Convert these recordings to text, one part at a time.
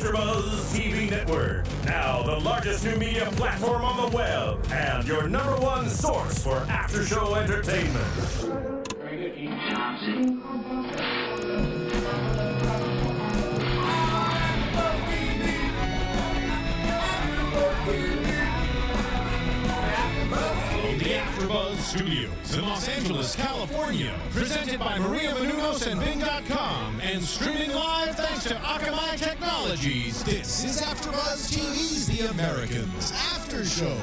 AfterBuzz TV Network, now the largest new media platform on the web, and your #1 source for after-show entertainment. The AfterBuzz Studios in Los Angeles, California, presented by Maria Menounos and Bing.com, and streaming live thanks to Akamai Technologies. This is AFTERBUZZ TV's The Americans After Show.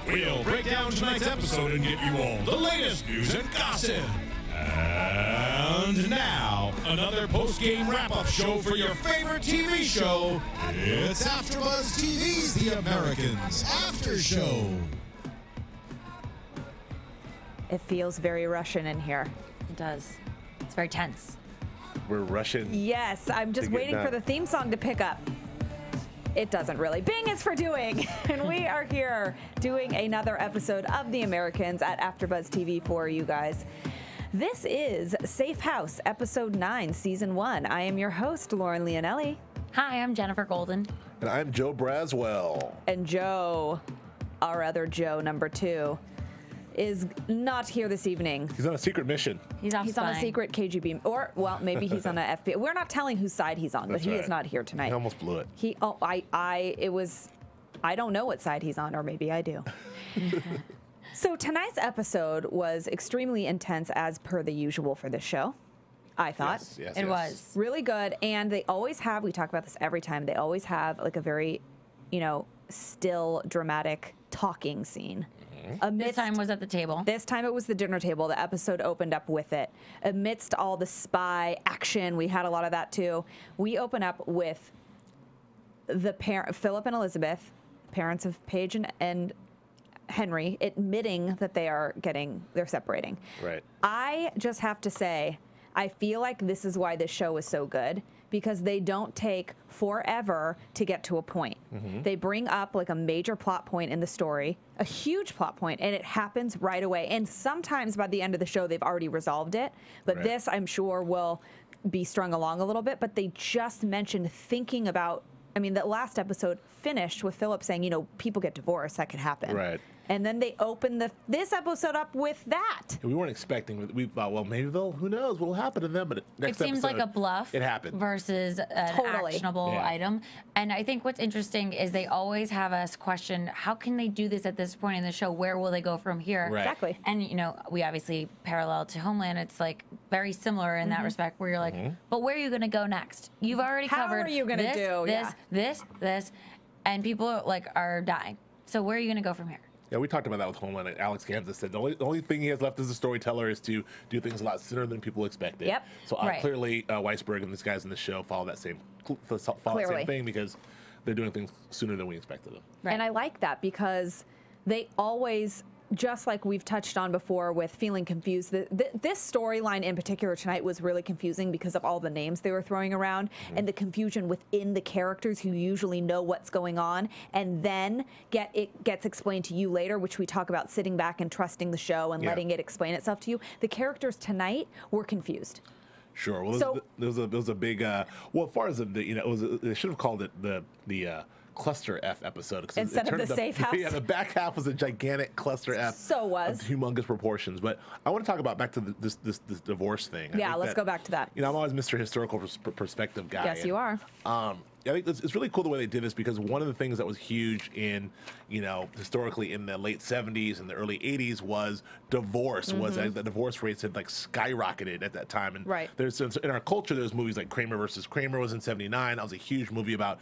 We'll break down tonight's episode and give you all the latest news and gossip. And now, another post-game wrap-up show for your favorite TV show. It's AFTERBUZZ TV's The Americans After Show. It feels very Russian in here. It does. It's very tense. We're Russian. Yes, I'm just waiting for the theme song to pick up. It doesn't really. Bing is for doing. And we are here doing another episode of The Americans at AfterBuzz TV for you guys. This is Safe House, Episode 9, Season 1. I am your host, Lauren Leonelli. Hi, I'm Jenifer Golden. And I'm Joe Braswell. And Joe, our other Joe, number 2, is not here this evening. He's on a secret mission. He's off He's on a secret KGB, or, well, maybe he's on a FBI. We're not telling whose side he's on, but he is not here tonight. He almost blew it. I don't know what side he's on, or maybe I do. So tonight's episode was extremely intense, as per the usual for this show, I thought. Yes, It was. Really good, and they always have, we talk about this every time, they always have like a very, still, dramatic talking scene. This time was at the table. This time it was the dinner table. The episode opened up with it. Amidst all the spy action, we had a lot of that too. We open up with the Philip and Elizabeth, parents of Paige and Henry, admitting that they're separating. Right. I just have to say, I feel like this is why this show is so good, because they don't take forever to get to a point. They bring up like a major plot point in the story, a huge plot point, and it happens right away. And sometimes by the end of the show, they've already resolved it. But this, I'm sure, will be strung along a little bit. But they just mentioned thinking about, the last episode finished with Philip saying, people get divorced, that could happen. Right. And then they open this episode up with that. We weren't expecting. We thought, well, maybe who knows what'll happen to them. But It seems like a bluff. It happened. Versus an actionable item. And I think what's interesting is they always have us question, how can they do this at this point in the show? Where will they go from here? Right. Exactly. And, we obviously parallel to Homeland. It's like very similar in that respect, where you're like, but where are you going to go next? You've already covered How are you going to do? this, and people are dying. So where are you going to go from here? Yeah, we talked about that with Homeland. And Alex Kansas said the only thing he has left as a storyteller is to do things a lot sooner than people expected. Yep. So clearly, Weisberg and these guys in the show follow that same thing, because they're doing things sooner than we expected them. Right. And I like that, because they always, just like we've touched on before with feeling confused, this storyline in particular tonight was really confusing because of all the names they were throwing around and the confusion within the characters who usually know what's going on, and then it gets explained to you later, which we talk about sitting back and trusting the show and letting it explain itself to you. The characters tonight were confused. Sure. Well, there was a big. Well, as far as they should have called it the cluster F episode, instead of the safe house. Yeah, the back half was a gigantic cluster F. So was of humongous proportions. But I want to talk about back to this divorce thing. Yeah, let's go back to that. I'm always Mr. Historical Perspective guy. Yes, you are. I think it's really cool the way they did this, because one of the things that was huge in, historically in the late 70s and the early 80s was divorce. Was the divorce rates had skyrocketed at that time. And there's in our culture, there's movies like Kramer versus Kramer was in 79. That was a huge movie about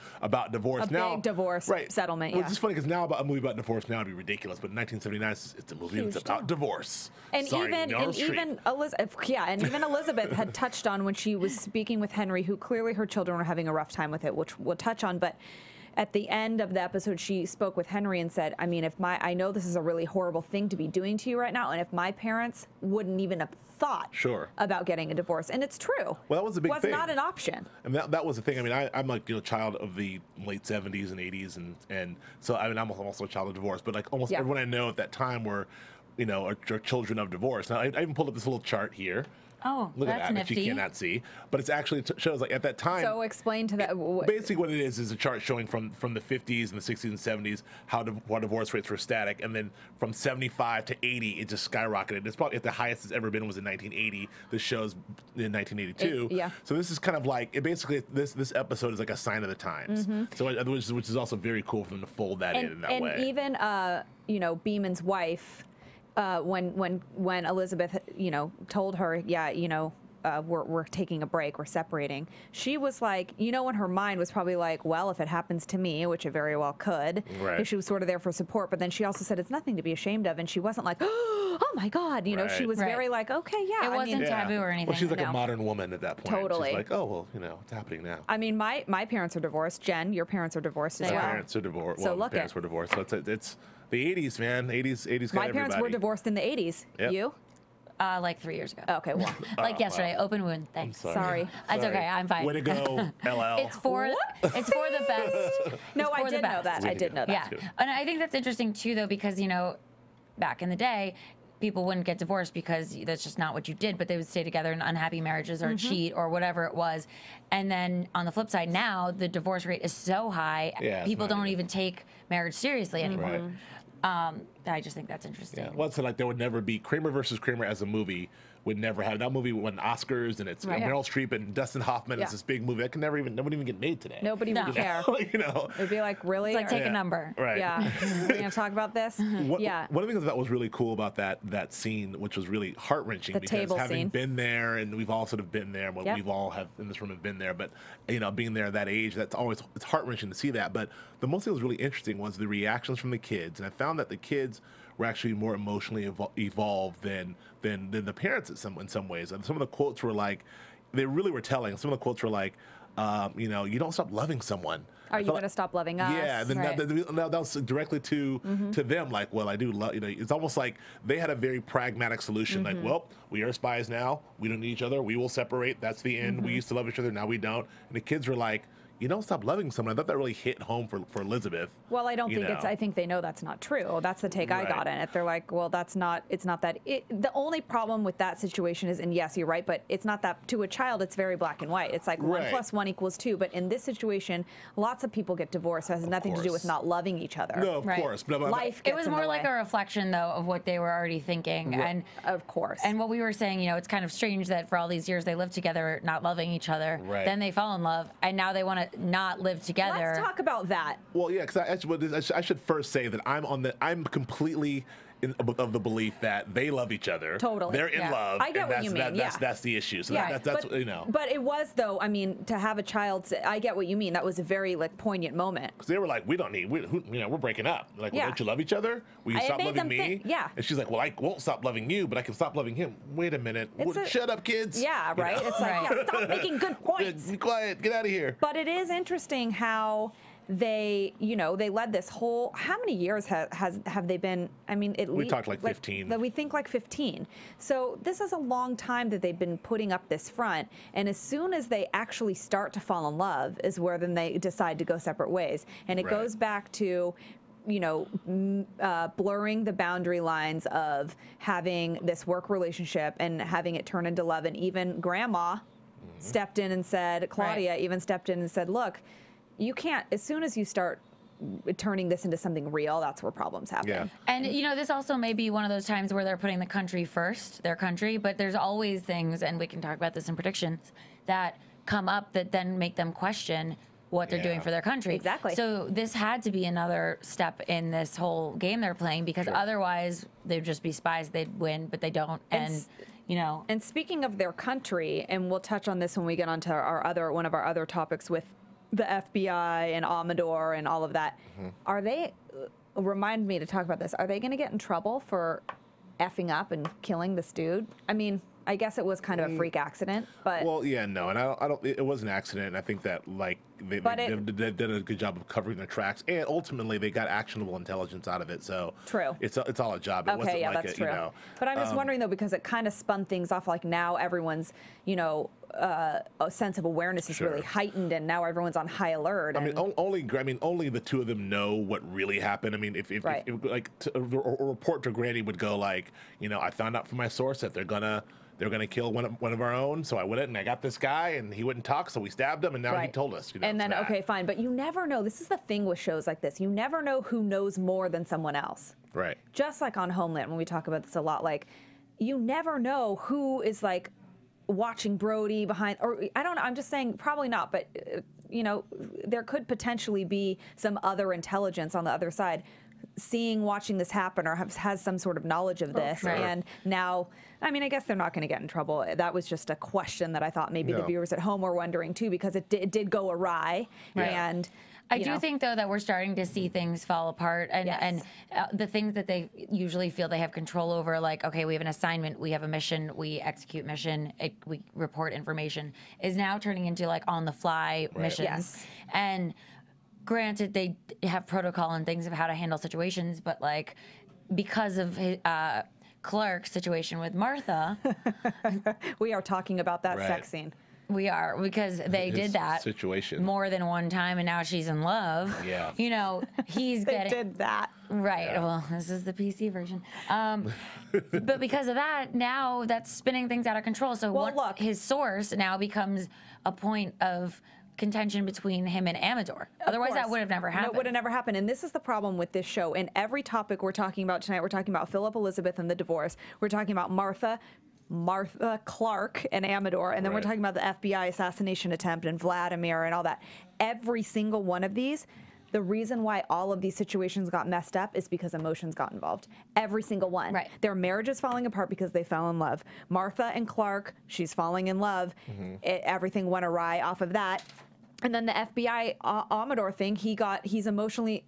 divorce. Big divorce settlement. Well, it's just funny because now a movie about divorce now would be ridiculous, but in 1979 it's a movie that's about divorce. And even Elizabeth had touched on when she was speaking with Henry, who clearly her children were having a rough time with it, which we'll touch on, but at the end of the episode, she spoke with Henry and said, I know this is a really horrible thing to be doing to you right now, and if my parents wouldn't even have thought about getting a divorce, and it's true. Well, that was a big thing. Was not an option. And that was the thing. I'm like child of the late 70s and 80s, and so I'm also a child of divorce, but almost everyone I know at that time were, are children of divorce. Now I even pulled up this little chart here Oh, look that's at that, nifty. which you cannot see. But it's actually shows like at that time. So explain to that. Basically, what it is a chart showing from the 50s and the 60s and 70s how divorce rates were static, and then from 75 to 80, it just skyrocketed. It's probably at the highest it's ever been was in 1980. This show's in 1982. Yeah. So this is kind of like basically this episode is like a sign of the times. So which is also very cool for them to fold that in that way. And even Beeman's wife. When Elizabeth, told her, we're taking a break, we're separating, she was like, in her mind was probably like, well, if it happens to me, which it very well could, right. She was sort of there for support, but then she also said it's nothing to be ashamed of, and she wasn't like, oh my God, right. she was very like, okay, yeah. It wasn't taboo or anything. Well, she's like a modern woman at that point. Totally. She's like, oh, well, it's happening now. I mean, my parents are divorced. Jen, your parents are divorced as My well. parents are divorced. So well, look my parents were divorced. So it's the 80s, man. 80s got My parents were everybody. divorced in the 80s. Yep. You? Like 3 years ago. Okay, well. Like yesterday, open wound. Thanks. Sorry. It's okay. I'm fine. Way to go, LL. It's for the best. No, It's I for the did know best. that. I did know that. Yeah, and I think that's interesting too, though, because back in the day, people wouldn't get divorced because that's just not what you did, but they would stay together in unhappy marriages or cheat or whatever it was. And then on the flip side, now the divorce rate is so high, people don't even take marriage seriously anymore. Right. I just think that's interesting. Yeah. Well, so like there would never be Kramer versus Kramer as a movie. Would never have that movie won Oscars, and it's Meryl Streep and Dustin Hoffman. It's this big movie that can never even nobody even get made today. Nobody would care. It'd be like, really? It's like take a number. Right. Yeah. We're gonna talk about this. One of the things that was really cool about that scime, which was really heart wrenching, because table having scene. been there, and we've all sort of been there. We've all have in this room have been there, but being there at that age, it's heart wrenching to see that. But the most thing that was really interesting was the reactions from the kids, and I found that the kids were actually more emotionally evolved than the parents in some ways. And some of the quotes were like, they really were telling. Some of the quotes were like, you don't stop loving someone. Are you going to stop loving us? Yeah, then that was directly to them. Like, well, I do love. It's almost like they had a very pragmatic solution. Like, well, we are spies now. We don't need each other. We will separate. That's the end. We used to love each other. Now we don't. And the kids were like, you don't stop loving someone. I thought that really hit home for Elizabeth. Well, I don't think I think they know that's not true. That's the take I got in it. They're like, well, it's not that. The only problem with that situation is, and yes, you're right, but it's not that to a child, it's very black and white. It's like 1 + 1 = 2. But in this situation, lots of people get divorced. It has nothing to do with not loving each other. No, of course. But life it was more like a reflection, though, of what they were already thinking. And of course. And what we were saying, it's kind of strange that for all these years they lived together, not loving each other. Right. Then they fall in love, and now they want to not live together. Let's talk about that. Well, yeah, because I should first say that I'm completely of the belief that they love each other. Totally. They're in love. I get what you mean. That's the issue. So that's But it was, though, I mean, to have a child, I get what you mean. That was a very poignant moment. Because they were like, we're breaking up. Like, well, don't you love each other? Will you stop loving me? And she's like, well, I won't stop loving you, but I can stop loving him. Wait a minute. Shut up, kids. Yeah, right? It's like, stop making good points. Be quiet. Get out of here. But it is interesting how they led this whole. How many years have they been? I mean, we talked like 15. We think like 15. So this is a long time that they've been putting up this front. And as soon as they actually start to fall in love, is where then they decide to go separate ways. And it goes back to, blurring the boundary lines of having this work relationship and having it turn into love. And even Grandma stepped in and said, Claudia even stepped in and said, look. You can't, as soon as you start turning this into something real, that's where problems happen. Yeah. And, this also may be one of those times where they're putting the country first, their country, but there's always things, and we can talk about this in predictions, that come up that then make them question what they're doing for their country. Exactly. So this had to be another step in this whole game they're playing, because otherwise they'd just be spies, they'd win, but they don't. And speaking of their country, and we'll touch on this when we get onto one of our other topics with the FBI and Amador and all of that. Are they, remind me to talk about this, are they going to get in trouble for effing up and killing this dude? I mean, I guess it was kind of a freak accident, but... Well, yeah, no, and I don't it was an accident, and I think that, they did a good job of covering their tracks, and ultimately they got actionable intelligence out of it, so... True. It's all a job. It wasn't like that's true. But I'm just wondering, though, because it kind of spun things off, like now everyone's, a sense of awareness is really heightened, and now everyone's on high alert. I mean, only the two of them know what really happened. I mean, if a report to Granny would go like, I found out from my source that they're they were going to kill one of our own, so I went and I got this guy, and he wouldn't talk, so we stabbed him, and now he told us. You know, and then, okay, fine. But you never know. This is the thing with shows like this. You never know who knows more than someone else. Right. Just like on Homeland, when we talk about this a lot, like, you never know who is, like, watching Brody behind, or I don't know, I'm just saying probably not, but, you know, there could potentially be some other intelligence on the other side watching this happen, or has some sort of knowledge of this. And now, I mean, I guess they're not going to get in trouble. That was just a question that I thought maybe the viewers at home were wondering too, because it did go awry. And I do think, though, that we're starting to see things fall apart, and the things that they usually feel they have control over, like, okay, we have an assignment, we have a mission, we execute mission, we report information, is now turning into, like, on-the-fly missions. And granted, they have protocol and things of how to handle situations, but, like, because of Clark's situation with Martha... we are talking about that sex scene. We are, because they did that more than one time, and now she's in love. Yeah. You know, he's they did that. Right. Yeah. Well, this is the PC version. But because of that, now that's spinning things out of control. So look, his source now becomes a point of contention between him and Amador. Otherwise, that would have never happened. No, it would have never happened. And this is the problem with this show. In every topic we're talking about tonight, we're talking about Philip, Elizabeth, and the divorce. We're talking about Martha, Clark, and Amador, and then we're talking about the FBI assassination attempt and Vladimir and all that. Every single one of these, the reason why all of these situations got messed up is because emotions got involved. Every single one. Right. Their marriage is falling apart because they fell in love. Martha and Clark, she's falling in love. Everything went awry off of that. And then the FBI Amador thing,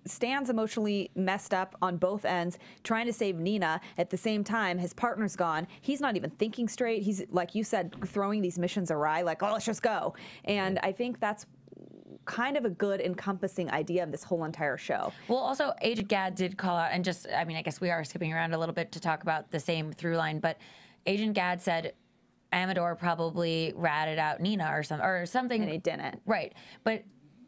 Stan's emotionally messed up on both ends, trying to save Nina. At the same time, his partner's gone. He's not even thinking straight. He's, like you said, throwing these missions awry, like, oh, let's just go. And I think that's kind of a good encompassing idea of this whole entire show. Well, also, Agent Gaad did call out, and just, I mean, I guess we are skipping around a little bit to talk about the same through line, but Agent Gaad said Amador probably ratted out Nina or something. And he didn't. Right. But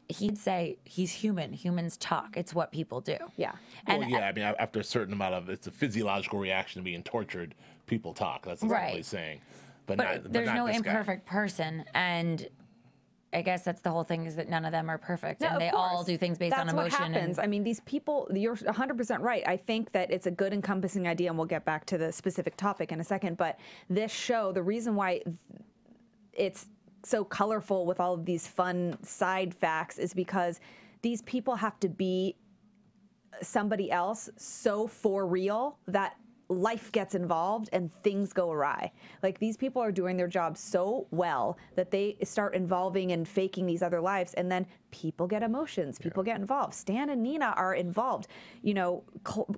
he'd say he's human. Humans talk. It's what people do. Yeah. Well, and, I mean, after a certain amount of, it's a physiological reaction to being tortured, people talk. That's what he's saying. But there's no imperfect person, and I guess that's the whole thing, is that none of them are perfect, and they all do things based on emotion. That's what happens. I mean, these people, you're 100% right. I think that it's a good encompassing idea, and we'll get back to the specific topic in a second, but this show, the reason why it's so colorful with all of these fun side facts is because these people have to be somebody else so for real that life gets involved and things go awry. Like, these people are doing their job so well that they start involving and faking these other lives, and then people get emotions, people get involved. Stan and Nina are involved. You know,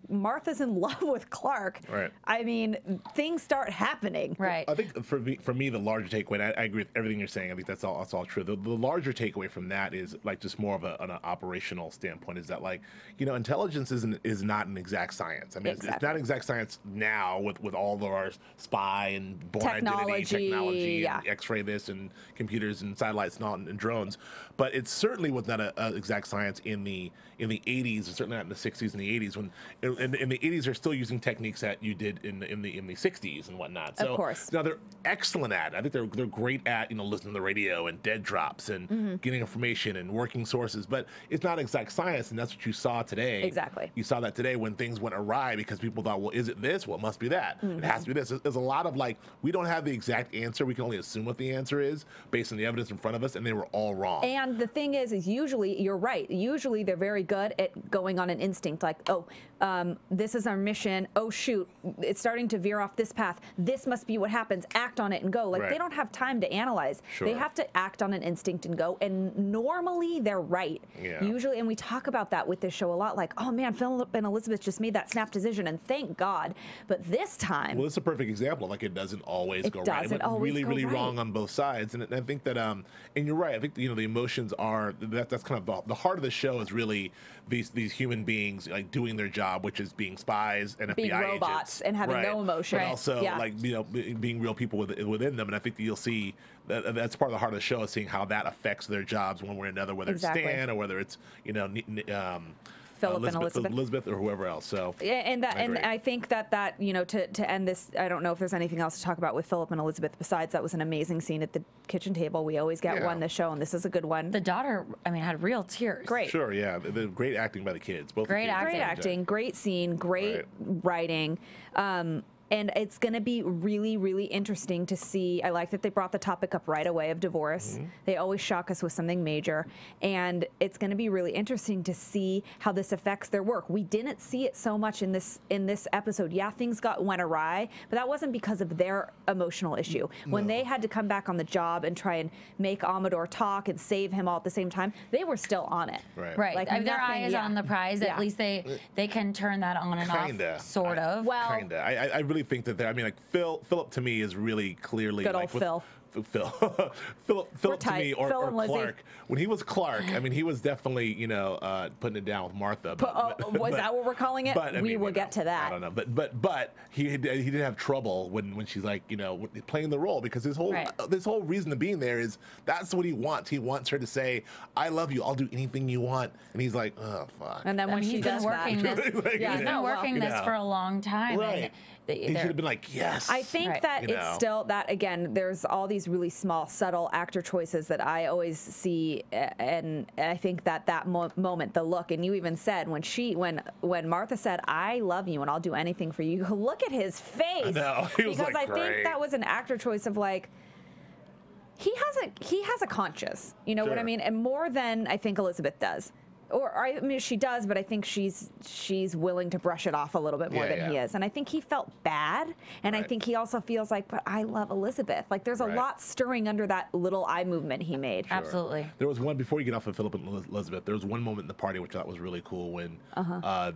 Martha's in love with Clark. Right. I mean, things start happening. Right. I think for me, the larger takeaway, and I agree with everything you're saying. I think that's all true. The larger takeaway from that is, like, just more of an operational standpoint, is that, like, you know, intelligence is not an exact science. I mean, it's not exact science now with all of our spy and born identity technology and X-ray this and computers and satellites and drones, but it certainly was not an exact science in the 80s, certainly not in the 60s and the 80s, when in the 80s they're still using techniques that you did in the 60s and whatnot. So of course. Now they're excellent at it. I think they're great at, you know, listening to the radio and dead drops and getting information and working sources, but it's not exact science, and that's what you saw today. Exactly. You saw that today when things went awry because people thought, well, is it this? Well, it must be that. It has to be this. There's a lot of, like, we don't have the exact answer. We can only assume what the answer is based on the evidence in front of us, and they were all wrong. And the thing is usually, you're right, usually they're very good at going on an instinct, like, oh, this is our mission, oh shoot, it's starting to veer off this path, this must be what happens, act on it and go. Like, they don't have time to analyze. They have to act on an instinct and go, and normally they're right. Usually, and we talk about that with this show a lot, like, oh man, Philip and Elizabeth just made that snap decision, and thank God. But this time, well, it's a perfect example. Like, it doesn't always go right. It went really wrong on both sides, and I think that, and you're right. I think, you know, the emotions are that's kind of the heart of the show is really these human beings, like, doing their job, which is being spies and being FBI robots agents, and having no emotion, but also like, you know, being real people within them. And I think that you'll see that's part of the heart of the show, is seeing how that affects their jobs one way or another, whether it's Stan or whether it's, you know, Philip and Elizabeth or whoever else. So and I think that you know, to end this, I don't know if there's anything else to talk about with Philip and Elizabeth besides that was an amazing scene at the kitchen table. We always get one this show, and this is a good one. The daughter, I mean, had real tears. Great. Sure, yeah. The great acting by the kids. Both Great the kids. Great acting, great scene, great writing. And it's going to be really, really interesting to see. I like that they brought the topic up right away of divorce. They always shock us with something major. And it's going to be really interesting to see how this affects their work. We didn't see it so much in this episode. Yeah, things went awry, but that wasn't because of their emotional issue. When they had to come back on the job and try and make Amador talk and save him all at the same time, they were still on it. Right. Like I mean, their eye is on the prize. At least they can turn that on and off, sort of. Well, kinda. I really think that I mean, like Philip to me is really clearly good like old Phil. Philip to me, or Phil Clark. When he was Clark, I mean, he was definitely, you know, putting it down with Martha. Was that what we're calling it? But, we will get to that. I don't know, but he did have trouble when she's like, you know, playing the role, because his whole reason to being there is that's what he wants. He wants her to say, "I love you. I'll do anything you want," and he's like, "Oh fuck." And then when he's been working this, he's been working this for a long time. Right. He should have been like, yes. I think that it's still that, again, there's all these really small, subtle actor choices that I always see. And I think that moment, the look, and you even said when Martha said, "I love you and I'll do anything for you," look at his face. No, he was because like, I think that was an actor choice of like, he has a conscience, you know what I mean? And more than I think Elizabeth does. Or I mean, she does, but I think she's willing to brush it off a little bit more than he is. And I think he felt bad, and I think he also feels like, but I love Elizabeth. Like there's a lot stirring under that little eye movement he made. Sure. Absolutely. There was one, before you get off of Philip and Elizabeth, there was one moment in the party which I thought was really cool when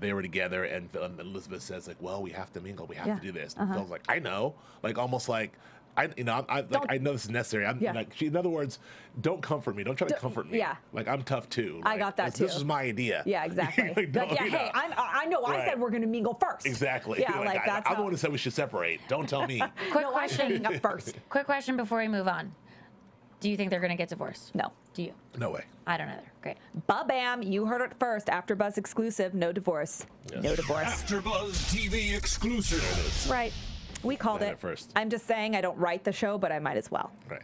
they were together, and Elizabeth says like, "Well, we have to mingle. We have to do this." And Phil's like, "I know," like almost like. I know this is necessary. Like, in other words, don't comfort me. Don't try to comfort me. Yeah. Like, I'm tough too. I got that too. This is my idea. Yeah, exactly. Hey, I know. I said we're going to mingle first. Exactly. Yeah, like that's I'm the one who said we should separate. Don't tell me. Quick question. Up first. Quick question before we move on. Do you think they're going to get divorced? No. Do you? No way. I don't either. Great. Ba-bam. You heard it first. AfterBuzz exclusive. No divorce. Yes. No divorce. AfterBuzz TV exclusive. That's right. We called it. First. I'm just saying I don't write the show, but I might as well. Right.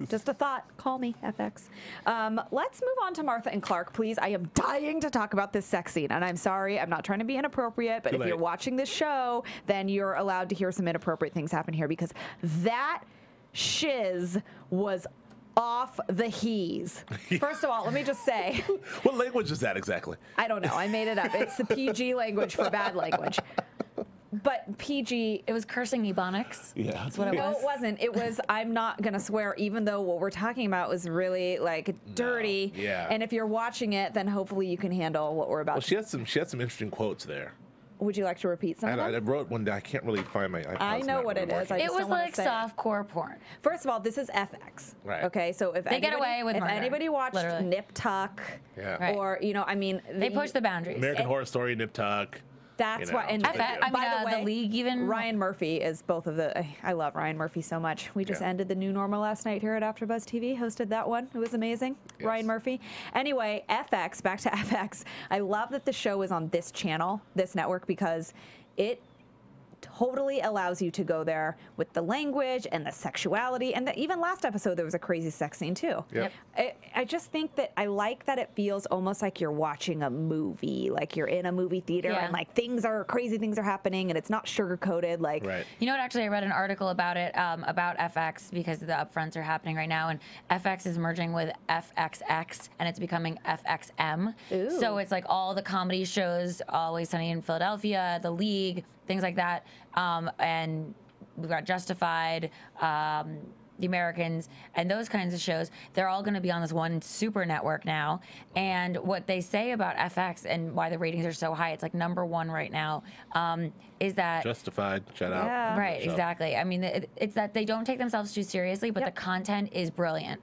Just a thought. Call me, FX. Let's move on to Martha and Clark, please. I am dying to talk about this sex scene, and I'm sorry. I'm not trying to be inappropriate, but if you're watching this show, then you're allowed to hear some inappropriate things happen here, because that shiz was off the he's. First of all, let me just say. What language is that exactly? I don't know. I made it up. It's the PG language for bad language. But PG, it was cursing Ebonics. Yeah, that's what it was. No, it wasn't. It was, I'm not gonna swear, even though what we're talking about was really like dirty. No. Yeah. And if you're watching it, then hopefully you can handle what we're about. Well, she had some interesting quotes there. Would you like to repeat some of them? I wrote one down. I can't really find my. I know what it is. It was like softcore porn. First of all, this is FX. Right. Okay, so if they get away with murder, anybody watched Nip Tuck, or you know, I mean, they push the boundaries. American Horror Story, Nip Tuck. That's why. And by the way, the League even. Ryan Murphy is both of the. I love Ryan Murphy so much. We just ended the New Normal last night here at AfterBuzz TV. Hosted that one. It was amazing. Yes. Ryan Murphy. Anyway, FX. Back to FX. I love that the show is on this channel, this network, because it totally allows you to go there with the language and the sexuality, and even last episode there was a crazy sex scene too. Yep. I just think that I like that it feels almost like you're watching a movie, like you're in a movie theater and like crazy things are happening and it's not sugar coated. Like, you know what? Actually, I read an article about it about FX because the upfronts are happening right now, and FX is merging with FXX and it's becoming FXM. Ooh. So it's like all the comedy shows, Always Sunny in Philadelphia, The League, things like that, and we've got Justified, The Americans, and those kinds of shows. They're all going to be on this one super network now. And what they say about FX and why the ratings are so high, it's like #1 right now, is that Justified, shout out. Yeah. Right, exactly. I mean, it's that they don't take themselves too seriously, but the content is brilliant.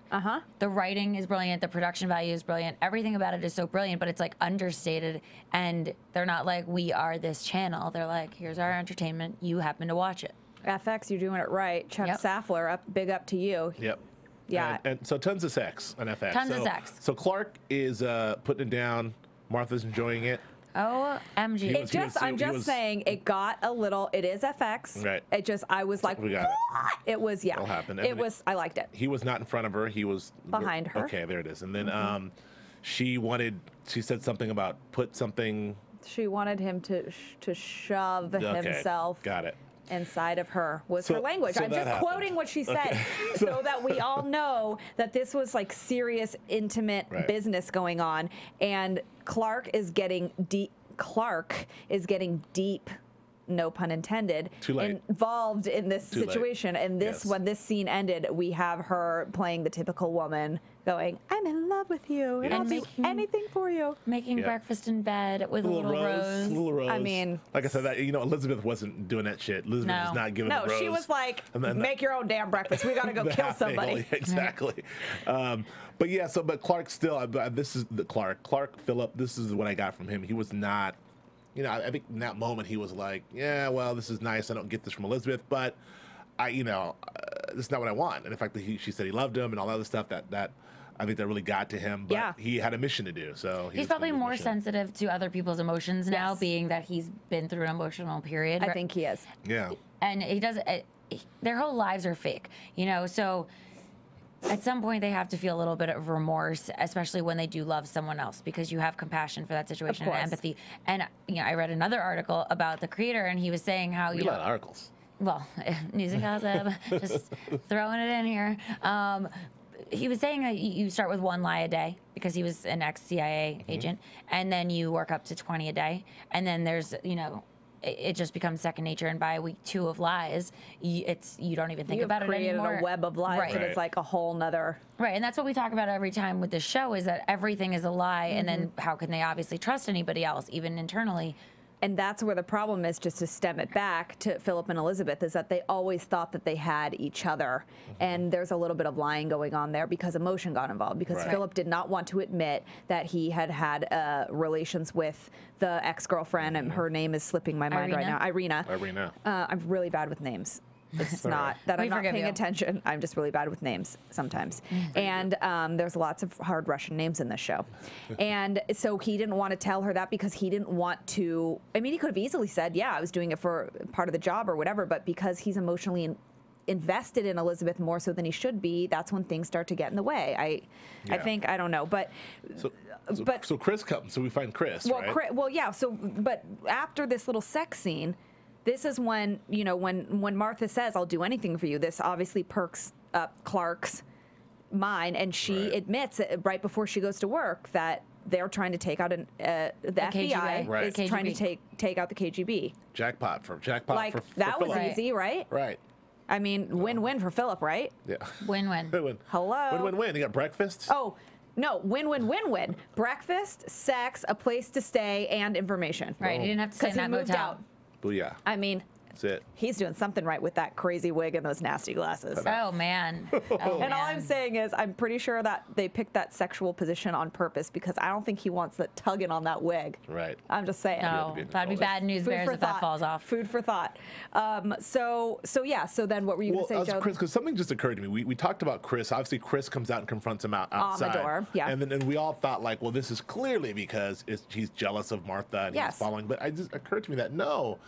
The writing is brilliant. The production value is brilliant. Everything about it is so brilliant, but it's like understated. And they're not like, we are this channel. They're like, here's our entertainment. You happen to watch it. FX, you're doing it right. Chuck Saffler, big up to you. Yep. Yeah. And so tons of sex on FX. Tons of sex. So Clark is putting it down Martha's enjoying it. OMG. It just, I'm just saying, it got a little, it is FX. Right. It just, I was like, We got it. what? It was, yeah. It'll happen. It was, I liked it. He was not in front of her. He was Behind her. Okay, there it is. And then she said something about put something. She wanted him to shove himself. Got it. Inside of her was her language. so I'm that just quoting happened. what she said so that we all know that this was like serious, intimate business going on. And Clark is getting deep, no pun intended, involved in this situation. And this, when this scene ended, we have her playing the typical woman going, I'm in love with you and I'll do anything for you. Making breakfast in bed with a little rose. Little rose. I mean, like I said, that, you know, Elizabeth wasn't doing that shit. Elizabeth was not giving the rose. No, she was like, make your own damn breakfast. We got to go kill somebody. Exactly. But yeah, but Clark still, this is the Clark Phillip, this is what I got from him. He was not, you know, I think in that moment he was like, yeah, well, this is nice. I don't get this from Elizabeth, but this is not what I want. And the fact that she said he loved him and all that other stuff, that I think that really got to him. But he had a mission to do. So he's probably more sensitive to other people's emotions now, being that he's been through an emotional period. I think he is. Yeah. And he does. Their whole lives are fake, you know. So at some point they have to feel a little bit of remorse, especially when they do love someone else, because you have compassion for that situation and empathy. And I read another article about the creator, and he was saying how a lot of articles. Well, news and gossip, just throwing it in here. He was saying that you start with 1 lie a day because he was an ex-CIA agent, and then you work up to 20 a day, and then there's it just becomes second nature, and by week 2 of lies, you don't even think about it anymore. You've created a web of lies, and it's like a whole nother. Right, and that's what we talk about every time with this show, is that everything is a lie, and then how can they obviously trust anybody else, even internally? And that's where the problem is, just to stem it back to Philip and Elizabeth, is that they always thought that they had each other. And there's a little bit of lying going on there because emotion got involved, because Philip did not want to admit that he had relations with the ex-girlfriend, and her name is slipping my mind right now. Irina. I'm really bad with names. It's not that I'm not paying attention. I'm just really bad with names sometimes. And there's lots of hard Russian names in this show. And so he didn't want to tell her that because he didn't want to. I mean, he could have easily said, yeah, I was doing it for part of the job or whatever. But because he's emotionally invested in Elizabeth more so than he should be, that's when things start to get in the way. I think, I don't know. But so Chris comes. So we find Chris. Well, right? Well, yeah. So, but after this little sex scene, this is when, when Martha says, I'll do anything for you, this obviously perks up Clark's mind, and she admits right before she goes to work that they're trying to take out the FBI is trying to take out the KGB. Jackpot for that was Phillip. easy, right? Right. I mean, win-win for Philip, right? Yeah. Win-win. Hello. Win-win-win. You got breakfast? Oh, no, win-win-win-win. Breakfast, sex, a place to stay, and information. Right, you didn't have to stay in that motel. Out. Booyah. I mean, that's it. He's doing something right with that crazy wig and those nasty glasses. Oh, man. And all I'm saying is I'm pretty sure that they picked that sexual position on purpose, because I don't think he wants that tugging on that wig. Right. I'm just saying. No, that'd be bad news bears if that falls off. Food for thought. So then what were you going to say, Joe? Chris, because something just occurred to me. We talked about Chris. Obviously, Chris comes out and confronts him outside. Amador, yeah. And we all thought, like, well, this is clearly because he's jealous of Martha and he's following. But it just occurred to me that no.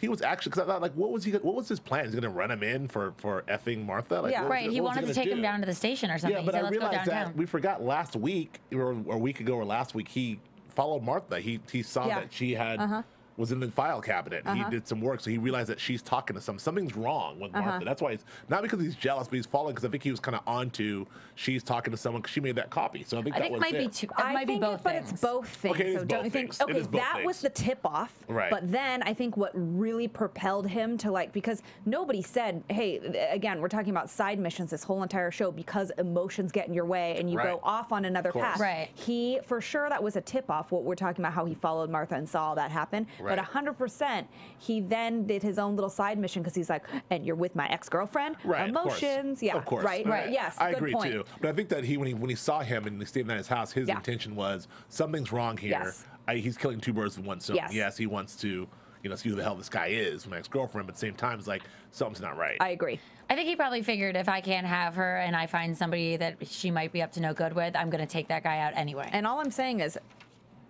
He was actually, because I thought, like, what was his plan? He's going to run him in for effing Martha? Like, right. He wanted to take him down to the station or something. Yeah, but I realized that we forgot last week, or a week ago or last week, he followed Martha. He saw that she had was in the file cabinet. He did some work, so he realized that she's talking to something's wrong with Martha. That's why he's not because he's jealous, but he's following because I think he was kind of onto she's talking to someone because she made that copy. So I think that was it. It might be both things. But it's both things. Okay, so don't you think? Okay, that was the tip off. Right. But then I think what really propelled him to, like, because nobody said, hey, again, we're talking about side missions this whole entire show, because emotions get in your way and you go off on another path. Right. He, for sure, that was a tip off. What we're talking about, how he followed Martha and saw all that happen. Right. But 100%, he then did his own little side mission because he's like, and you're with my ex-girlfriend. Right. Emotions. Of course. Right. Yes. I good agree point. too. But I think that when he saw him and he stayed at his house, his intention was something's wrong here. Yes. He's killing two birds with one stone. Yes. He wants to, see who the hell this guy is, my ex-girlfriend. But at the same time, it's like something's not right. I agree. I think he probably figured, if I can't have her and I find somebody that she might be up to no good with, I'm going to take that guy out anyway. And all I'm saying is,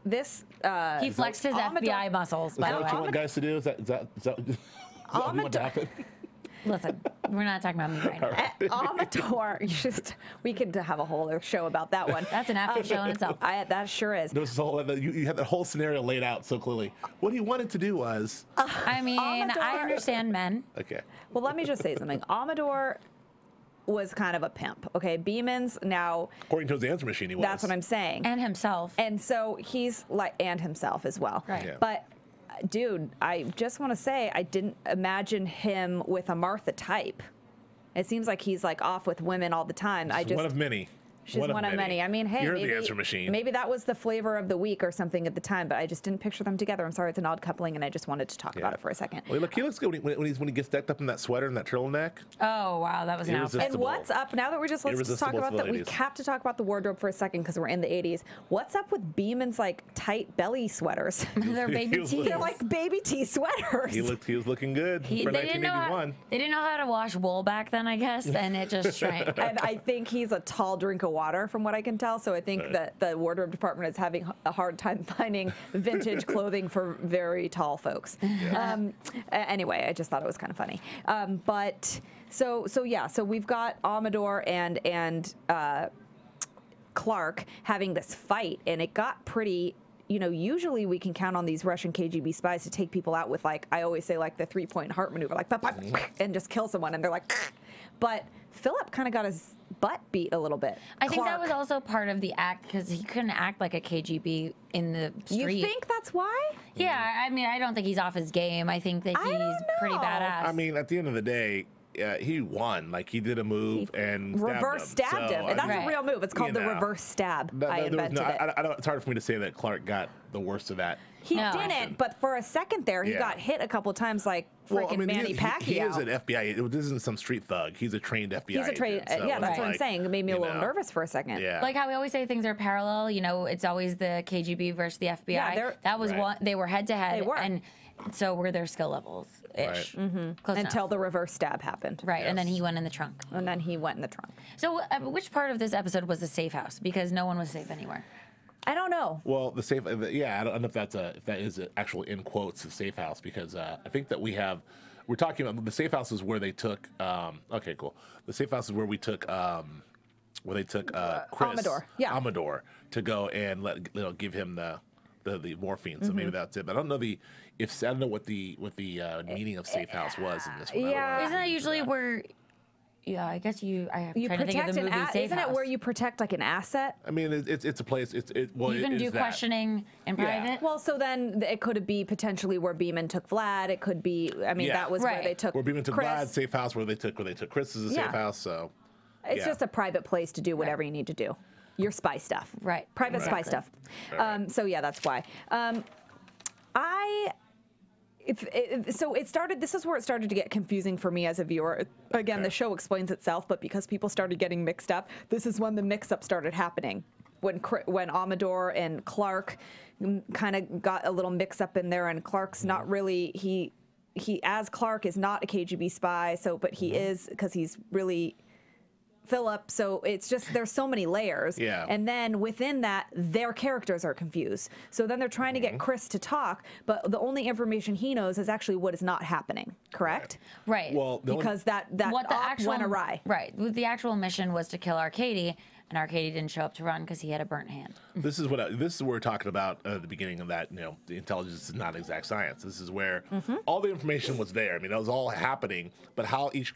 this He flexed his Amador- FBI muscles, by Is the that what you way. want guys to do? Is that what you want to happen? Listen, we're not talking about me right now. Amador, we could have a whole other show about that one. That's an after show in itself. That sure is. There was this whole, you had that whole scenario laid out so clearly. What he wanted to do was. I mean, Amador- I understand men. Okay. Well, let me just say something. Amador was kind of a pimp. Okay, Beeman's now. According to his answer machine, he was. That's what I'm saying. And himself. And so he's like, and himself as well. Right. Yeah. But, dude, I just want to say I didn't imagine him with a Martha type. It seems like he's like off with women all the time. One of many. She's one of many. I mean, hey, You're maybe, the answer machine. Maybe that was the flavor of the week or something at the time, but I just didn't picture them together. I'm sorry, it's an odd coupling, and I just wanted to talk about it for a second. Well, look, he looks good when he gets decked up in that sweater and that turtleneck. Oh, wow, that was an outfit. And what's up now that we're just let's just talk about that. We have to talk about the wardrobe for a second because we're in the 80s. What's up with Beeman's like tight belly sweaters? They're baby tees. They're like baby tee sweaters. He was looking good for 1981. They didn't know how to wash wool back then, I guess, and it just shrank. And I think he's a tall drink of water, from what I can tell. So I think that the wardrobe department is having a hard time finding vintage clothing for very tall folks. Anyway, I just thought it was kind of funny. So we've got Amador and Clark having this fight, and it got pretty. Usually we can count on these Russian KGB spies to take people out with, like, I always say, like the 3-point heart maneuver, like, and just kill someone, and they're like, but Philip kind of got his butt beat a little bit. I think that was also part of the act, because he couldn't act like a KGB in the street. You think that's why? Yeah, I mean, I don't think he's off his game. I think that he's pretty badass. I mean, at the end of the day, he won. Like, he did a move and reverse stabbed him. And that's a real move. It's called the reverse stab. I invented it. It's hard for me to say that Clark got the worst of that. He didn't, but for a second there, he got hit a couple times like freaking Manny Pacquiao. He is an FBI. This isn't some street thug. He's a trained FBI He's a trained, agent, so that's what I'm saying. It made me a little nervous for a second. Yeah. Like how we always say things are parallel. It's always the KGB versus the FBI. Yeah, that was one. They were head to head. They were. And so were their skill levels ish. Right. Until the reverse stab happened. Right, and then he went in the trunk. And then he went in the trunk. So which part of this episode was the safe house? Because no one was safe anywhere. I don't know. Well, the safe, I don't know if that is actually in quotes the safe house, because I think that we're talking about the safe house is where they took. Okay, cool. The safe house is where they took Chris Amador to go and give him the morphine. So maybe that's it. But I don't know what the meaning of safe house was in this one. Yeah, isn't that usually where? Yeah, I guess you trying to think of the movie Safe Isn't House. it where you protect like an asset? I mean, it's a place. You can do questioning in private. Well, so then it could be potentially where Beeman took Vlad. It could be. I mean, that was where they took. Where Beeman took Chris. Vlad, safe house. Where they took Chris is a safe house. So it's just a private place to do whatever you need to do. Your spy stuff. Right. Private spy stuff. Right. So yeah, that's why. So it started. This is where it started to get confusing for me as a viewer. Again, the show explains itself, but because people started getting mixed up, this is when the mix-up started happening. When Amador and Clark kind of got a little mix-up in there, and Clark's not really he as Clark is not a KGB spy. But he is, because he's really Philip, so it's just there's so many layers. Yeah. And then within that, their characters are confused. So then they're trying to get Chris to talk, but the only information he knows is actually what is not happening. Correct? Right. Well, because that went awry. Right. The actual mission was to kill Arkady, and Arkady didn't show up to run because he had a burnt hand. This is what we're talking about at the beginning of that. The intelligence is not exact science. This is where all the information was there. I mean, that was all happening, but how each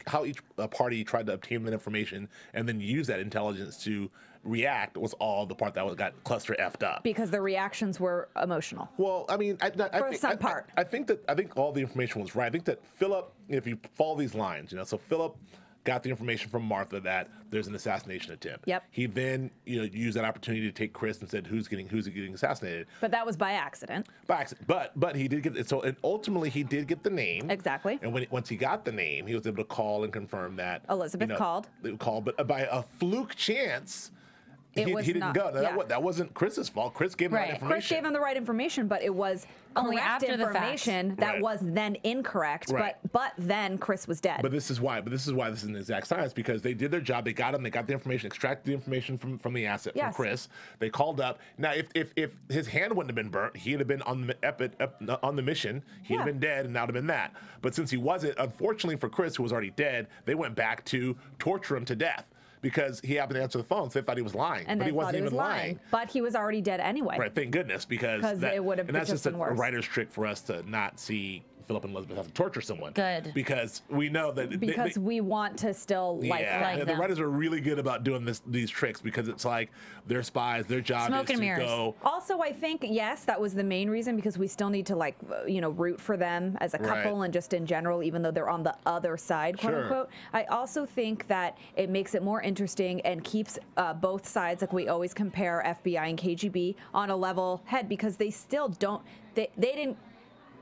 party tried to obtain that information and then use that intelligence to react was all the part that got cluster effed up. Because the reactions were emotional. Well, I mean, I think all the information was right. I think that Philip, if you follow these lines, so Philip got the information from Martha that there's an assassination attempt. Yep. He then, used that opportunity to take Chris and said, who's getting assassinated? But that was by accident. By accident. But he did get it. So, and ultimately he did get the name. Exactly. And once he got the name, he was able to call and confirm that Elizabeth called. But by a fluke chance, It he was didn't not, go. Now, yeah. that wasn't Chris's fault. Chris gave him the right information. Chris gave him the right information, but it was Only correct after the fact. information that Right. was then incorrect. Right. But then Chris was dead. But this is why. This is an exact science, because they did their job. They got him. They got the information. Extracted the information from the asset from Yes. Chris. They called up. Now, if his hand wouldn't have been burnt, he'd have been on the mission. He'd have been dead, and that would have been that. But since he wasn't, unfortunately for Chris, who was already dead, they went back to torture him to death. Because he happened to answer the phone, so they thought he was lying. and but they he wasn't thought he was even lying. But he was already dead anyway. Right, thank goodness, because it would have and that's just just a been worse. writer's trick for us to not see Philip and Elizabeth have to torture someone. Good. Because we know that Because we want to still like yeah, them. like the them. writers are really good about doing these tricks, because it's like they're spies. Their job Smoke is and to mirrors. go. Also, I think, yes, that was the main reason, because we still need to, like, root for them as a couple Right. and just in general, even though they're on the other side, quote Sure. unquote. I also think that it makes it more interesting and keeps both sides, like we always compare FBI and KGB, on a level head, because they still don't, they didn't,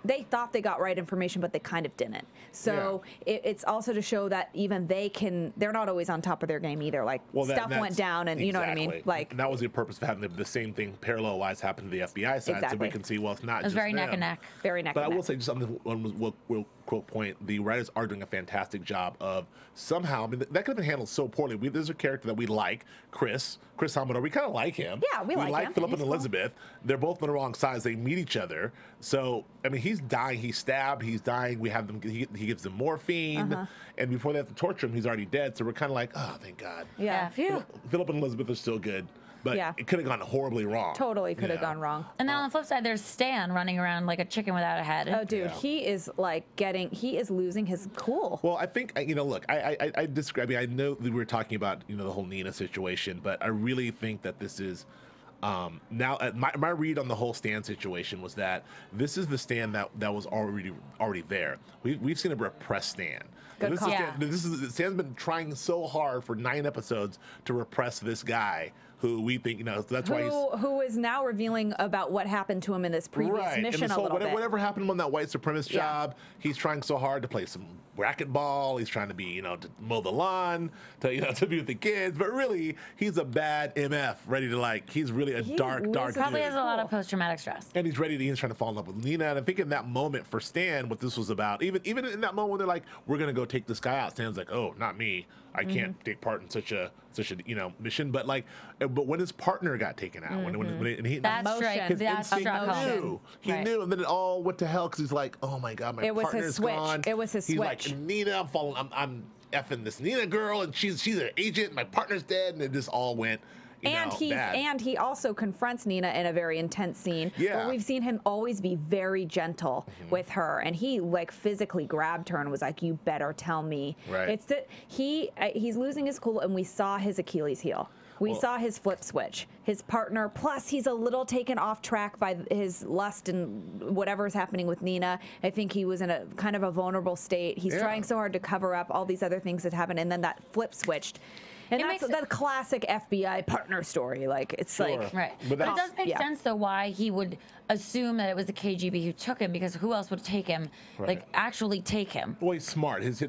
they thought they got right information, but they kind of didn't. So it's also to show that even they're not always on top of their game either. Like, stuff went down, and you know what I mean? Exactly. Like, and that was the purpose of having the same thing parallel-wise happen to the FBI side, so Exactly. we can see, well, it's not It was just very neck them. and neck. very neck But I and will neck. say just something, one real quick point. The writers are doing a fantastic job of somehow, I mean, that could have been handled so poorly. There's a character that we like, Chris Amador. We kind of like him. Yeah, we like him. Philip He's and cool. Elizabeth. They're both on the wrong sides. They meet each other. So, I mean, he's dying. He's stabbed. He's dying. We have them. He gives them morphine. And before they have to torture him, he's already dead. So we're kind of like, oh, thank God. Yeah. Phew. Philip and Elizabeth are still good. But Yeah. it could have gone horribly wrong. Totally could have Yeah. gone wrong. And then on the flip side, there's Stan running around like a chicken without a head. Oh, dude, Yeah. he is like he is losing his cool. Well, I think, look, I describe. I know that we were talking about, the whole Nina situation, but I really think that this is now my read on the whole Stan situation was that this is the Stan that was already there. We've seen a repressed Stan. Good This call. is Yeah. Stan's been trying so hard for 9 episodes to repress this guy who we think, that's why he's. Who is now revealing about what happened to him in this previous Right. And mission this a whole- little bit. whatever happened on that white supremacist Yeah. job, he's trying so hard to play some racquetball. He's trying to be, to mow the lawn, to be with the kids. But really, he's a bad MF, ready to he's really a dark loses Probably dude. has a lot of post-traumatic stress. And he's trying to fall in love with Nina. And I think in that moment for Stan, what this was about, even in that moment when they're like, we're going to go take this guy out, Stan's like, oh, not me. I can't take part in such a mission. But but when his partner got taken out, when he That Emotion. strike, His that instinct struck home. knew. He Right. knew, and then it all went to hell because he's like, "Oh my God, my It was his partner's switch. gone." It was his he's switch. like, "Nina, I'm effing this Nina girl, and she's an agent. My partner's dead," and it just all went. Bad. He also confronts Nina in a very intense scene. Yeah. Where we've seen him always be very gentle with her, and he physically grabbed her and was like, "You better tell me." Right. It's that he's losing his cool, and we saw his Achilles heel. We saw his flip switch. His partner, plus he's a little taken off track by his lust and whatever is happening with Nina. I think he was in a kind of a vulnerable state. He's trying so hard to cover up all these other things that happened, and then that flip switched. And It that's makes- the classic FBI partner story. It's Sure. like, Right. But But it that's- does make Yeah. sense, though, why he would assume that it was the KGB who took him, because who else would take him, actually take him? Well, he's smart. This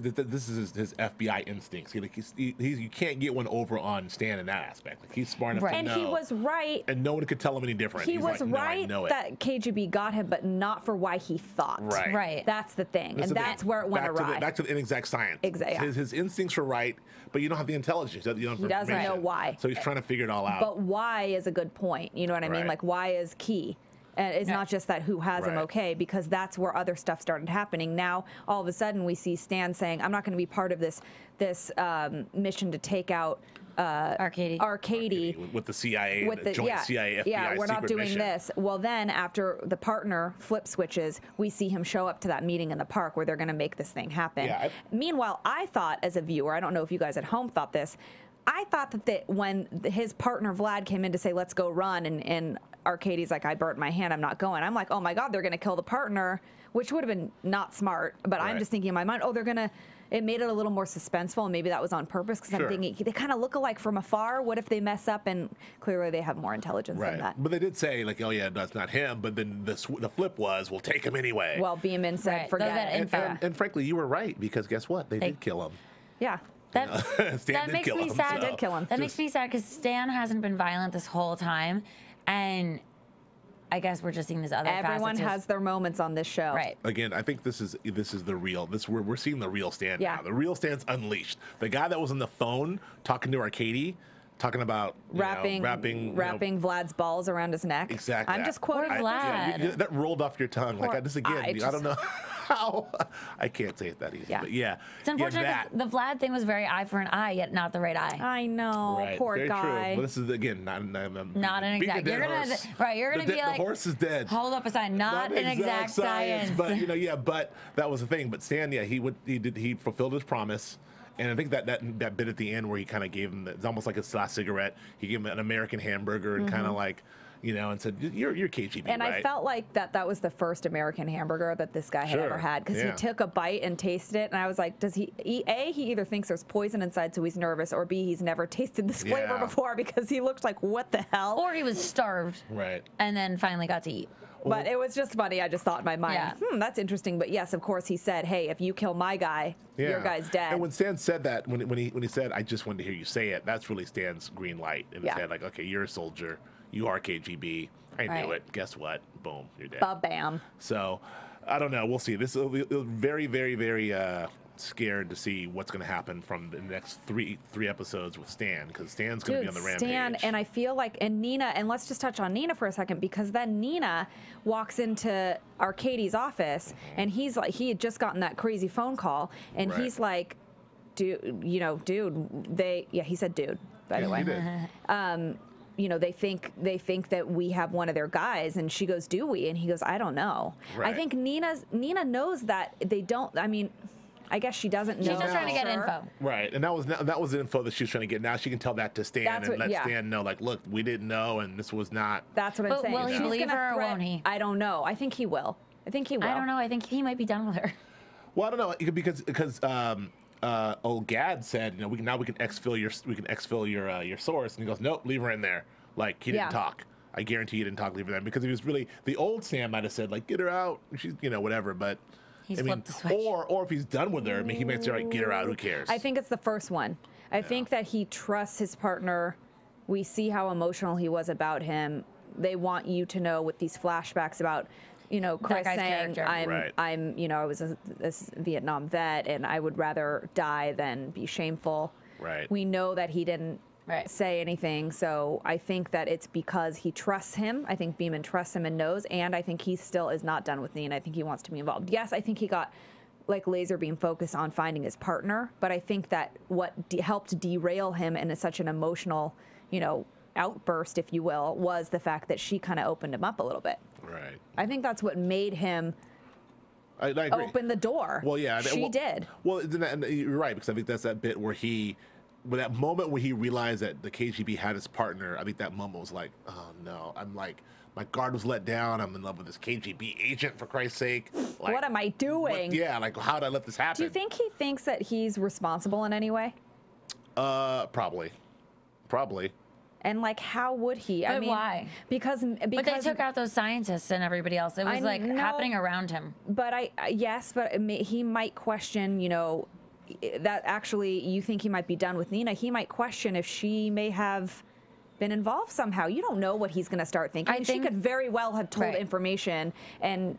is his FBI instincts. You can't get one over on Stan in that aspect. He's smart enough to and know. he was right. And no one could tell him any different. He He's was like, "No, I right know it." that KGB got him, but not for why he thought. Right. Right. That's the thing, This and is that's where it went awry. Back to the inexact science. Yeah. His instincts were right, but you don't have the intelligence. You don't have He doesn't know information. why. So he's trying to figure it all out. But why is a good point. You know what I mean? Right. Like, why is key. And it's not just that who has him Right. okay, because that's where other stuff started happening. Now, all of a sudden, we see Stan saying, "I'm not going to be part of this mission to take out Arkady with the CIA, with the joint CIA FBI yeah, we're not secret doing mission. this." Well, then after the partner flip switches, we see him show up to that meeting in the park where they're going to make this thing happen. Yeah, Meanwhile, I thought as a viewer, I don't know if you guys at home thought this, I thought that when his partner Vlad came in to say, "Let's go run," and Arkady's like, "I burnt my hand, I'm not going." I'm like, "Oh my God, they're going to kill the partner," which would have been not smart. But I'm Right. just thinking in my mind, oh, they're going to. It made it a little more suspenseful, and maybe that was on purpose, because Sure. I'm thinking they kind of look alike from afar. What if they mess up? And clearly they have more intelligence than that. But they did say, "Oh yeah, that's not him." But then the flip was, "We'll take him anyway." Well, Beeman said, Right. "Forget That it." info. and frankly, you were right, because guess what? They did kill him. Yeah. That makes me sad. Did kill him. That makes me sad because Stan hasn't been violent this whole time, and I guess we're just seeing this other. Everyone has their moments on this show, right? Again, I think this is the real. We're seeing the real Stan Yeah. now. The real Stan's unleashed. The guy that was on the phone talking to Arkady, talking about wrapping Vlad's balls around his neck. Exactly. I'm just quoting Vlad. That rolled off your tongue. Like this again. I don't know how. I can't say it that easy. Yeah. But yeah, It's unfortunate yeah, because the Vlad thing was very eye for an eye, yet not the right eye. I know, right, poor very guy. True. But this is again not an exact. You're gonna be like, the horse is dead. Hold up a sign. Not an exact science. But but that was the thing. But Stan, he fulfilled his promise. And I think that bit at the end where he kind of gave him, it's almost like his last cigarette. He gave him an American hamburger and kind of like, and said, "You're KGB." And right? I felt like that was the first American hamburger that this guy had ever had because he took a bite and tasted it, and I was like, does he? A, he either thinks there's poison inside, so he's nervous, or B, he's never tasted this flavor before because he looked like, what the hell? Or he was starved, right? And then finally got to eat. But it was just funny. I just thought in my mind, that's interesting. But yes, of course, he said, hey, if you kill my guy, your guy's dead. And when Stan said that, when he said, I just wanted to hear you say it, that's really Stan's green light in his head. Like, okay, you're a soldier. You are KGB. I knew it. Guess what? Boom, you're dead. Ba-bam. So, I don't know. We'll see. This will be very, very, very scared to see what's going to happen from the next three episodes with Stan, because Stan's going to be on the rampage. Stan, and I feel like, and Nina, and let's just touch on Nina for a second, because then Nina walks into Arkady's office, and he's like, he had just gotten that crazy phone call, and he's like, dude, he said dude, by the way. He did. They think that we have one of their guys, and she goes, do we? And he goes, I don't know. Right. I think Nina knows that they don't. I mean, I guess she doesn't know. She's just trying to get info. Right, and that was the info that she was trying to get. Now she can tell that to Stan and let Stan know, like, look, we didn't know, and this was not. That's what I'm saying. Will he believe her or won't he? I don't know. I think he will. I don't know. I think he might be done with her. Well, I don't know because old Gaad said, we can exfil your source, and he goes, nope, leave her in there. Like, he didn't talk. I guarantee he didn't talk, leave her there, because he was really, the old Sam might have said, like, get her out. She's whatever, but. He's flipped the switch. Or if he's done with her, he might say, all right, get her out. Who cares? I think it's the first one. I think that he trusts his partner. We see how emotional he was about him. They want you to know with these flashbacks about, Chris saying, I was a Vietnam vet and I would rather die than be shameful. Right. We know that he didn't say anything, so I think that it's because he trusts him. I think Beeman trusts him and knows, and I think he still is not done with Nina. I think he wants to be involved. Yes, I think he got like laser beam focus on finding his partner, but I think that what helped derail him in such an emotional, outburst, if you will, was the fact that she kind of opened him up a little bit. Right. I think that's what made him I agree. open the door. Well, yeah. She did. Well, and you're right, because I think that's that bit where that moment when he realized that the KGB had his partner, I think that moment was like, oh no, I'm like, my guard was let down. I'm in love with this KGB agent, for Christ's sake. Like, what am I doing? Like, how did I let this happen? Do you think he thinks that he's responsible in any way? Probably. And like, how would he? I mean, why? Because but they took out those scientists and everybody else. It was happening around him. But he might question, that actually you think he might be done with Nina. He might question if she may have been involved somehow. You don't know what he's going to start thinking. She could very well have told information. And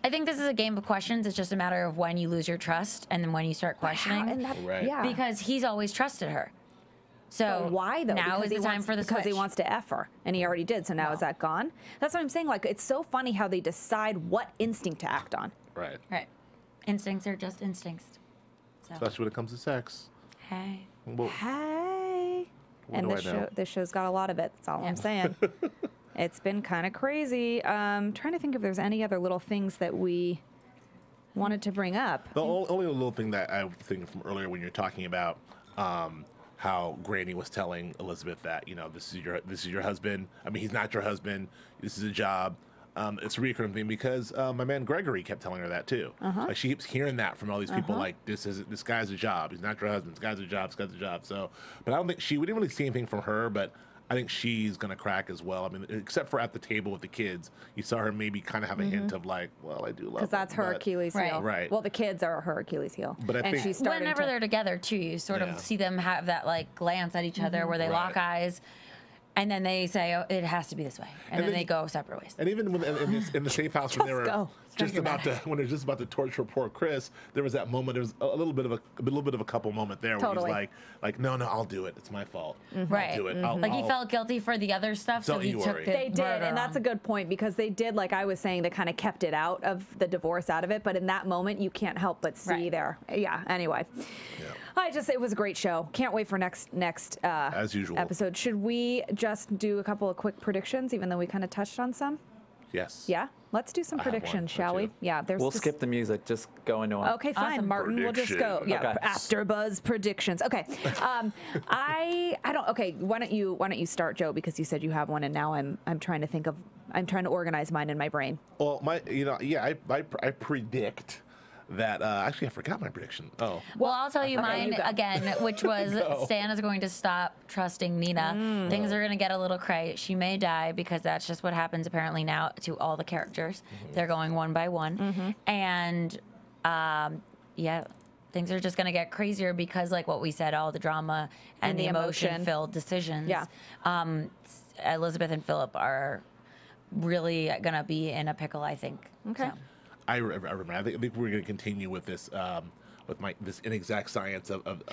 I think this is a game of questions. It's just a matter of when you lose your trust and then when you start questioning. Because he's always trusted her. So but why though? Now because is the time for the switch. Because he wants to F her, and he already did. So now is that gone? That's what I'm saying. Like, it's so funny how they decide what instinct to act on. Right. Instincts are just instincts. So. Especially when it comes to sex. Hey. Well, hey. And this show's got a lot of it. That's all I'm saying. It's been kind of crazy. Trying to think if there's any other little things that we wanted to bring up. The only little thing that I think from earlier when you're talking about how Granny was telling Elizabeth that, this is your husband. I mean, he's not your husband. This is a job. It's a recurring thing because my man Gregory kept telling her that too. Like, she keeps hearing that from all these people. Like, this guy's a job. He's not your husband. This guy's a job. This guy's a job. So, but I don't think we didn't really see anything from her. But I think she's gonna crack as well. I mean, except for at the table with the kids, you saw her maybe kind of have a hint of like, well, I do love because that's her Achilles heel. Right. Well, the kids are her Achilles heel. But I think she's starting whenever they're together too, you sort of see them have that like glance at each other where they lock eyes. And then they say, "Oh, it has to be this way," and then they go separate ways. And even in the safe house when they were just about to torture poor Chris, there was that moment. There was a little bit of a couple moment there where he's like, "No, I'll do it. It's my fault. Right. I'll do it." Like he felt guilty for the other stuff, so he took it. They did, and that's a good point because they did, like I was saying, they kind of kept it out of the divorce out of it. But in that moment, you can't help but see there. Yeah. Anyway. Yeah. It was a great show. Can't wait for next as usual episode. Should we just do a couple of quick predictions, even though we kind of touched on some? Yes. Yeah. Let's do some predictions, shall we? Yeah. We'll skip the music. Just go into them. Okay, fine. Awesome. Martin, we'll just go. Yeah. Okay. AfterBuzz predictions. Okay. I don't. Okay. Why don't you start, Joe? Because you said you have one, and now I'm trying to organize mine in my brain. Well, I predict that actually I forgot my prediction. Oh. Well, I'll tell you mine again, which was Stan is going to stop trusting Nina. Things are going to get a little cray. She may die because that's just what happens apparently now to all the characters. They're going one by one. And things are just going to get crazier because like what we said, all the drama and the emotion-filled decisions. Yeah. Elizabeth and Philip are really going to be in a pickle, I think. Okay. So. I remember. I think we're going to continue with this, with this inexact science of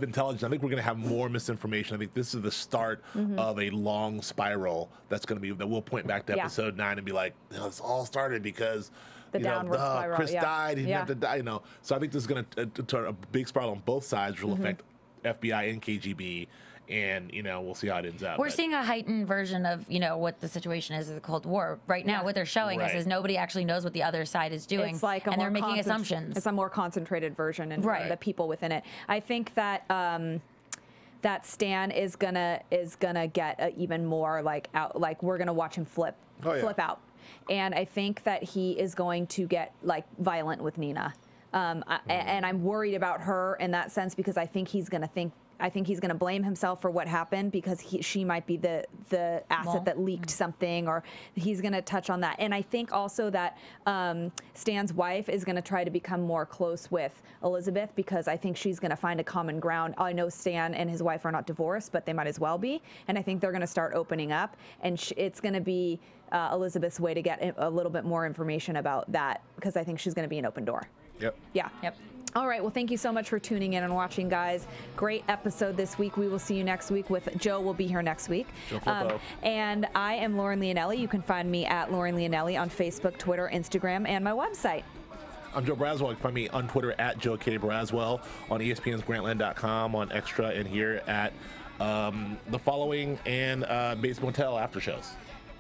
intelligence. I think we're going to have more misinformation. I think this is the start of a long spiral that we'll point back to episode 9 and be like, this all started because the downward spiral. Chris died. He didn't have to die. So I think this is going to turn a big spiral on both sides, which will affect FBI and KGB. And we'll see how it ends up. We're seeing a heightened version of what the situation is of the Cold War right now. What they're showing us is nobody actually knows what the other side is doing, it's like and they're making assumptions. It's a more concentrated version, and the people within it. I think that that Stan is gonna get even more out. Like we're gonna watch him flip out, and I think that he is going to get violent with Nina. And I'm worried about her in that sense because I think he's gonna blame himself for what happened because she might be the asset that leaked something, or he's going to touch on that. And I think also that Stan's wife is going to try to become more close with Elizabeth because I think she's going to find a common ground. I know Stan and his wife are not divorced, but they might as well be. And I think they're going to start opening up, and it's going to be Elizabeth's way to get a little bit more information about that because I think she's going to be an open door. Yep. Yeah. Yep. All right. Well, thank you so much for tuning in and watching, guys. Great episode this week. We will see you next week with Joe. Will be here next week. And I am Lauren Leonelli. You can find me at Lauren Leonelli on Facebook, Twitter, Instagram, and my website. I'm Joe Braswell. You can find me on Twitter at Joe K. Braswell, on ESPN's Grantland.com, on Extra, and here at The Following and Bates Motel after shows.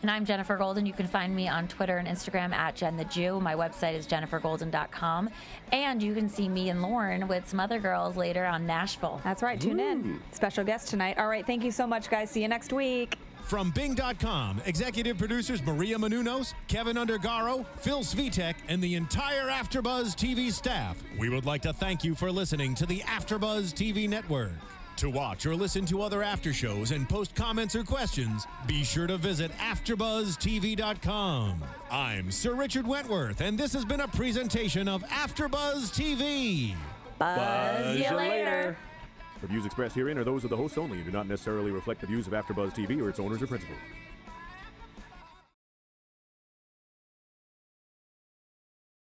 And I'm Jenifer Golden. You can find me on Twitter and Instagram at Jen the Jew. My website is jennifergolden.com. And you can see me and Lauren with some other girls later on Nashville. That's right. Tune in. Special guest tonight. All right. Thank you so much, guys. See you next week. From Bing.com, executive producers Maria Menounos, Kevin Undergaro, Phil Svitek, and the entire AfterBuzz TV staff, we would like to thank you for listening to the AfterBuzz TV network. To watch or listen to other after shows and post comments or questions, be sure to visit AfterBuzzTV.com. I'm Sir Richard Wentworth, and this has been a presentation of AfterBuzz TV. Buzz you later. The views expressed herein are those of the hosts only and do not necessarily reflect the views of AfterBuzz TV or its owners or principals.